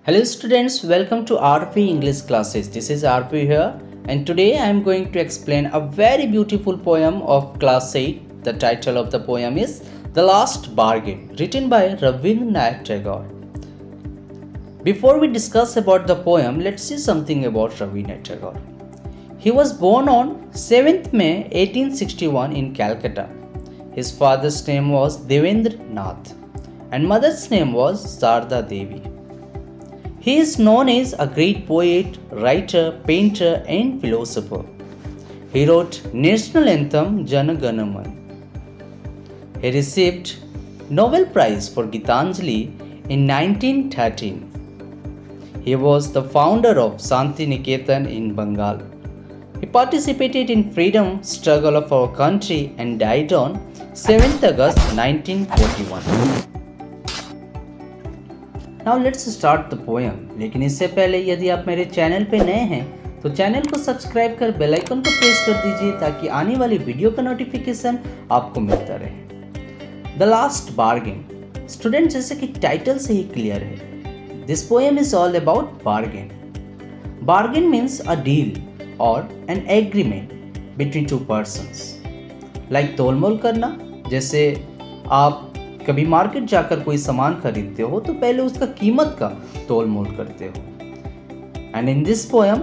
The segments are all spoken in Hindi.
Hello students, welcome to RP English classes. This is RP here and today I am going to explain a very beautiful poem of class 8. The title of the poem is The Last Bargain, written by Rabindranath Tagore. Before we discuss about the poem, let's see something about Rabindranath Tagore. He was born on 7th May 1861 in Calcutta. His father's name was Devendra Nath and mother's name was Sarda Devi. He is known as a great poet, writer, painter and philosopher. He wrote national anthem Jana Gana Man. He received Nobel Prize for Gitanjali in 1913. He was the founder of Shanti Niketan in Bengal. He participated in freedom struggle of our country and died on 7th August 1941. Now let's start the poem. लेकिन इससे पहले यदि आप मेरे चैनल पे नए हैं तो चैनल को सब्सक्राइब कर बेल आइकन को प्रेस कर दीजिए ताकि आने वाली वीडियो का नोटिफिकेशन आपको मिलता रहे। द लास्ट बार्गेन, स्टूडेंट जैसे कि टाइटल से ही क्लियर है, this poem is all about bargain. Bargain means a deal और an agreement between two persons. Like तोलमोल करना, जैसे आप कभी मार्केट जाकर कोई सामान खरीदते हो तो पहले उसका कीमत का तोल मोल करते हो। And in this poem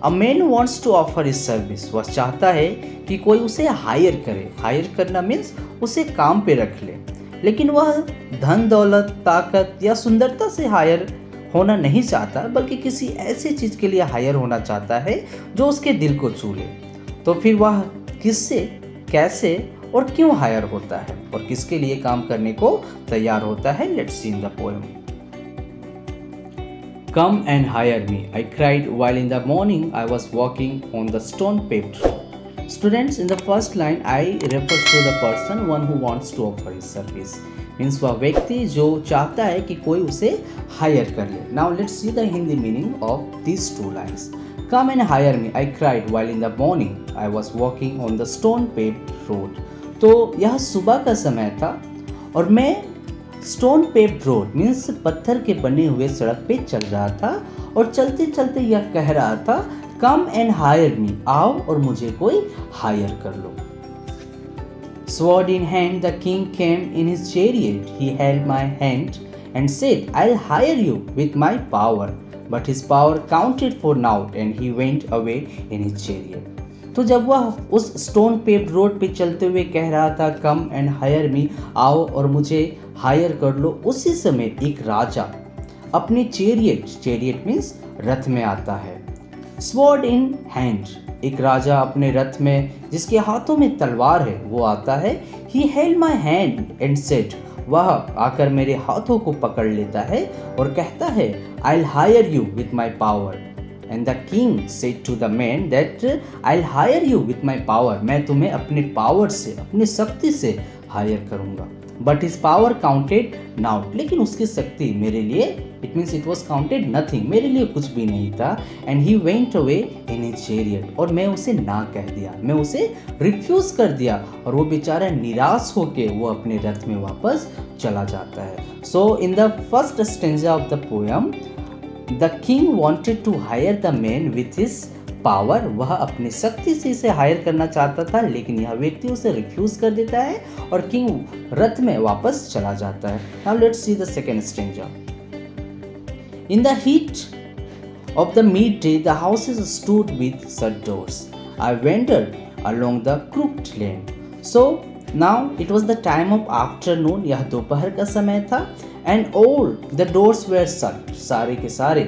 a man wants to offer his service, वह चाहता है कि कोई उसे हायर करे। हायर करना मीन्स उसे काम पे रख ले, लेकिन वह धन दौलत ताकत या सुंदरता से हायर होना नहीं चाहता, बल्कि किसी ऐसी चीज के लिए हायर होना चाहता है जो उसके दिल को छू ले। तो फिर वह किससे, कैसे और क्यों हायर होता है और किसके लिए काम करने को तैयार होता है? Let's see in the poem. Come and hire me, I cried while in the morning I was walking on the stone paved road. Students, in the first line I refers to the person one who wants to offer his service. Means वह व्यक्ति जो चाहता है कि कोई उसे हायर कर ले। Now let's see the Hindi meaning of these two lines. Come and hire me, I cried while in the morning I was walking on the stone paved road. तो यह सुबह का समय था और मैं स्टोन पेव्ड रोड मीन्स पत्थर के बने हुए सड़क पे चल रहा था और चलते चलते यह कह रहा था, कम एंड हायर मी, आओ और मुझे कोई हायर कर लो। Sword in hand the king came in his chariot, he held my hand and said, I'll hire you with my power, but his power counted for naught and he went away in his chariot. तो जब वह उस स्टोन पेव्ड रोड पे चलते हुए कह रहा था, कम एंड हायर मी, आओ और मुझे हायर कर लो, उसी समय एक राजा अपने चेरियट मीन्स रथ में आता है। स्वॉर्ड इन हैंड, एक राजा अपने रथ में जिसके हाथों में तलवार है वो आता है। He held my hand and said, वह आकर मेरे हाथों को पकड़ लेता है और कहता है, I will hire you with my power. And the king said to the man that I'll hire you with my power. मैं तुम्हें अपने पावर से, अपनी शक्ति से हायर करूंगा। But his power counted not. लेकिन उसकी शक्ति मेरे लिए, it means it was counted nothing, मेरे लिए कुछ भी नहीं था। And he went away in his chariot. और मैं उसे ना कह दिया, मैं उसे रिफ्यूज कर दिया और वो बेचारा निराश होके वो अपने रथ में वापस चला जाता है। So in the first stanza of the poem, The king wanted to hire the man with his power. वह अपनी शक्ति से इसे हायर करना चाहता था, लेकिन यह व्यक्ति उसे रिफ्यूज कर देता है और किंग रथ में वापस चला जाता है। Now let's see the second stanza. In the heat of the midday, the houses stood with shut doors. I wandered along the crooked lane. So now it was the time of afternoon. यह दोपहर का समय था। And all the doors were shut. सारे के सारे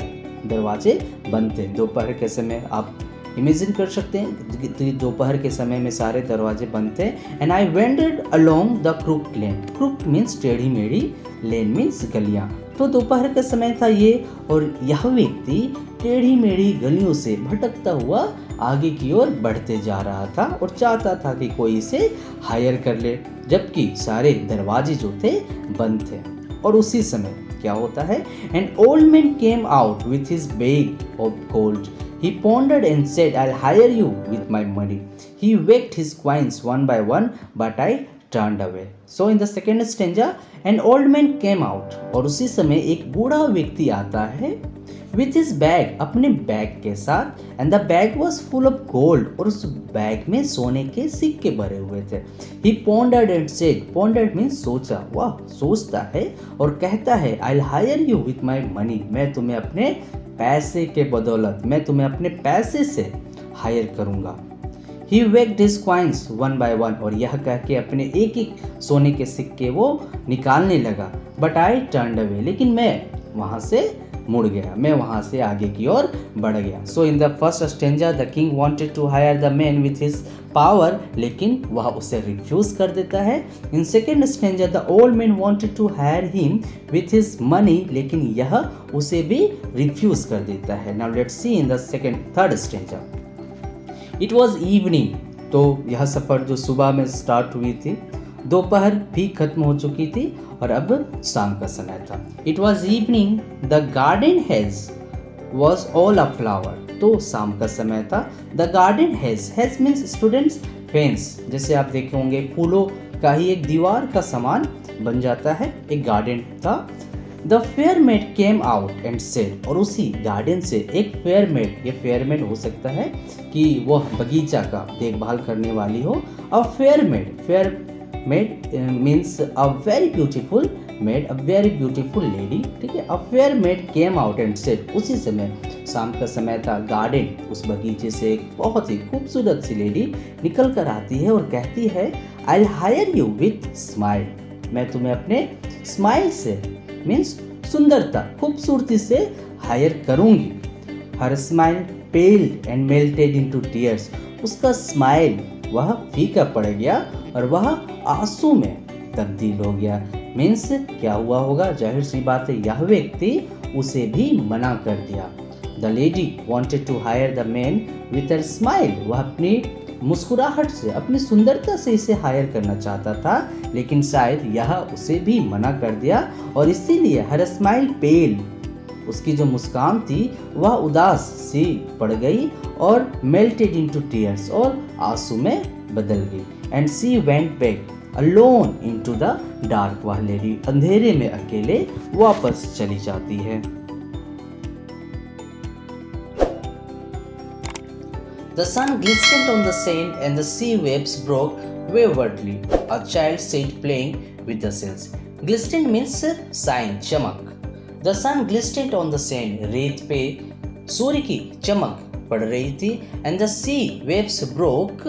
दरवाजे बंद थे। दोपहर के समय आप इमेजिन कर सकते हैं, दोपहर के समय में सारे दरवाजे बंद थे। And I wandered along the crooked lane. Crooked means टेढ़ी मेढ़ी, lane means गलियां। तो दोपहर का समय था ये और यह व्यक्ति टेढ़ी मेढ़ी गलियों से भटकता हुआ आगे की ओर बढ़ते जा रहा था और चाहता था कि कोई इसे हायर कर ले, जबकि सारे दरवाजे जो थे बंद थे। और उसी समय क्या होता है, an old man came out with his bag of gold, he pondered and said, I'll hire you with my money. He weighed his coins one by one, but I turned away. So in the second stanza, an old man came out. और उसी समय एक बूढ़ा व्यक्ति आता है with his bag, अपने बैग के साथ, and the bag was full of gold, और उस बैग में सोने के सिक्के भरे हुए थे. He pondered and said, pondered means सोचा, वाह सोचता है और कहता है, I'll hire you with my money, मैं तुम्हें अपने पैसे के बदौलत, मैं तुम्हें अपने पैसे से हायर करूंगा. He weighed his coins one by one, और यह कह के अपने एक एक सोने के सिक्के वो निकालने लगा. But I turned away, लेकिन मैं वहाँ से मुड़ गया, मैं वहाँ से आगे की ओर बढ़ गया. So in the first stanza, the king wanted to hire the man with his power, लेकिन वह उसे रिफ्यूज कर देता है. In second stanza, the old man wanted to hire him with his money, लेकिन यह उसे भी रिफ्यूज कर देता है. Now let's see in the third stanza. It was evening, तो यह सफ़र जो सुबह में स्टार्ट हुई थी, दोपहर भी खत्म हो चुकी थी और अब शाम का समय था. It was evening, the garden hedge was all aflower, तो शाम का समय था. The garden hedge means students fence, जैसे आप देखे होंगे फूलों का ही एक दीवार का समान बन जाता है, एक गार्डन था. The fair maid came out and said, और उसी गार्डन से एक फेयर मेड, ये फेयर मेड हो सकता है कि वह बगीचा का देखभाल करने वाली हो. A fair made means a very beautiful made, a very beautiful lady, ठीक है. A fair made came out and said, उसी समय शाम का समय था, गार्डन उस बगीचे से एक बहुत ही खूबसूरत सी लेडी निकल कर आती है और कहती है, I hire you with smile, मैं तुम्हें अपने स्माइल से मीन्स सुंदरता, खूबसूरती से हायर करूंगी. Her smile पेल्ड and melted into tears, उसका स्माइल वह फीका पड़ गया और वह आंसू में तब्दील हो गया. मीन्स क्या हुआ होगा, जाहिर सी बात है यह व्यक्ति उसे भी मना कर दिया. The lady wanted to hire the man with her smile, वह अपनी मुस्कुराहट से, अपनी सुंदरता से इसे हायर करना चाहता था, लेकिन शायद यह उसे भी मना कर दिया और इसीलिए हर स्माइल पेल, उसकी जो मुस्कान थी वह उदास सी पड़ गई और मेल्टेड इनटू टीयर्स, और आंसू में बदल गई. And she went back alone into the dark, वह लेडी अंधेरे में अकेले वापस चली जाती है. The sun glistened on the sand and the sea waves broke waywardly. A child sat playing with the sails. Glisten means shine, चमक. The sun glistened on the sand. रेत पे सूर्य की चमक पड़ रही थी. And the sea waves broke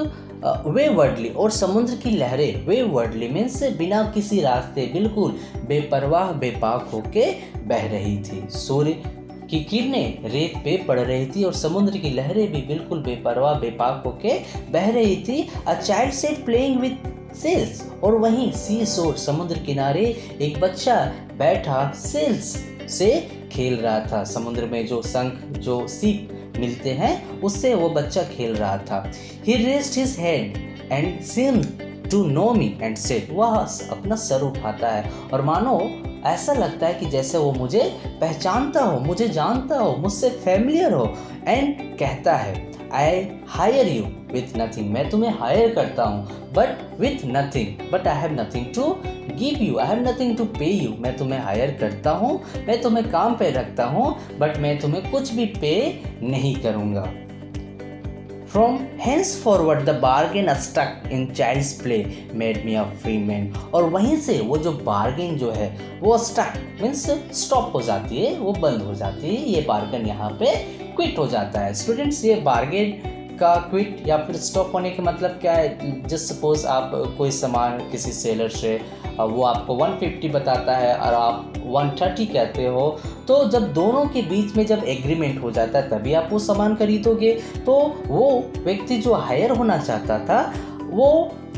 waywardly, और समुद्र की लहरें, waywardly means बिना किसी रास्ते, बिल्कुल बेपरवाह बेपाक होके बह रही थी. सूर्य की किरणें रेत पे पड़ रही थी और समुद्र की लहरें भी बिल्कुल बेपरवाह बेपाक होके बह रही थी. A child sat playing with shells, और वहीं सी शोर, समुद्र किनारे एक बच्चा बैठा सेल्स से खेल रहा था. समुद्र में जो शंख, जो सीप मिलते हैं, उससे वो बच्चा खेल रहा था. He raised his head and seemed to know me and said, वह अपना सर उठाता है और मानो ऐसा लगता है कि जैसे वो मुझे पहचानता हो, मुझे जानता हो, मुझसे फैमिलियर हो. एंड कहता है, I hire you with nothing, मैं तुम्हें हायर करता हूँ, but with nothing, but I have nothing to give you, I have nothing to pay you, मैं तुम्हें हायर करता हूँ, मैं तुम्हें काम पे रखता हूँ, बट मैं तुम्हें कुछ भी पे नहीं करूँगा. From henceforward the bargain stuck in child's play made me a free man, और वहीं से वो जो बार्गेन जो है वो stuck means stop हो जाती है, वो बंद हो जाती है. ये बार्गेन यहाँ पे क्विट हो जाता है. स्टूडेंट्स, ये बार्गेन का क्विट या फिर स्टॉप होने का मतलब क्या है? जस्ट सपोज आप कोई सामान किसी सेलर से, वो आपको 150 बताता है और आप 130 कहते हो, तो जब दोनों के बीच में जब एग्रीमेंट हो जाता है तभी आप वो सामान खरीदोगे. तो वो व्यक्ति जो हायर होना चाहता था वो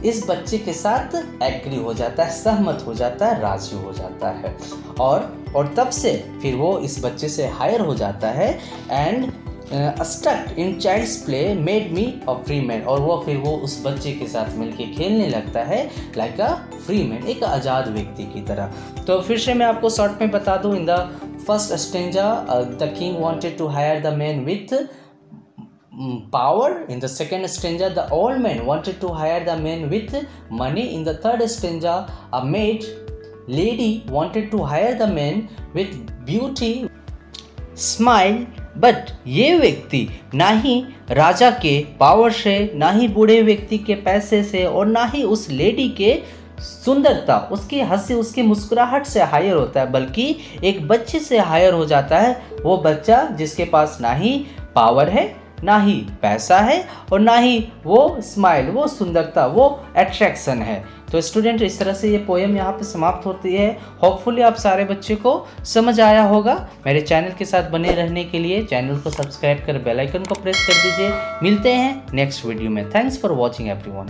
इस बच्चे के साथ एग्री हो जाता है, सहमत हो जाता है, राजी हो जाता है, और तब से फिर वो इस बच्चे से हायर हो जाता है. And stuck in child's play made me a free man, और वो उस बच्चे के साथ मिलके खेलने लगता है लाइक अ फ्री मैन, एक आज़ाद व्यक्ति की तरह. तो फिर से मैं आपको शॉर्ट में बता दूं, in the first stanza the king wanted to hire the man with power. In the second stanza, the old man wanted to hire the man with money. In the third stanza, a maid lady wanted to hire the man with beauty, smile. But ये व्यक्ति ना ही राजा के पावर से, ना ही बूढ़े व्यक्ति के पैसे से, और ना ही उस लेडी के सुंदरता, उसकी हंसी, उसकी मुस्कुराहट से हायर होता है, बल्कि एक बच्चे से हायर हो जाता है। वो बच्चा जिसके पास ना ही पावर है, ना ही पैसा है, और ना ही वो स्माइल, वो सुंदरता, वो अट्रैक्शन है। तो स्टूडेंट, इस तरह से ये पोएम यहाँ पे समाप्त होती है। होपफुली आप सारे बच्चे को समझ आया होगा। मेरे चैनल के साथ बने रहने के लिए चैनल को सब्सक्राइब कर बेल आइकन को प्रेस कर दीजिए। मिलते हैं नेक्स्ट वीडियो में। Thanks for watching everyone.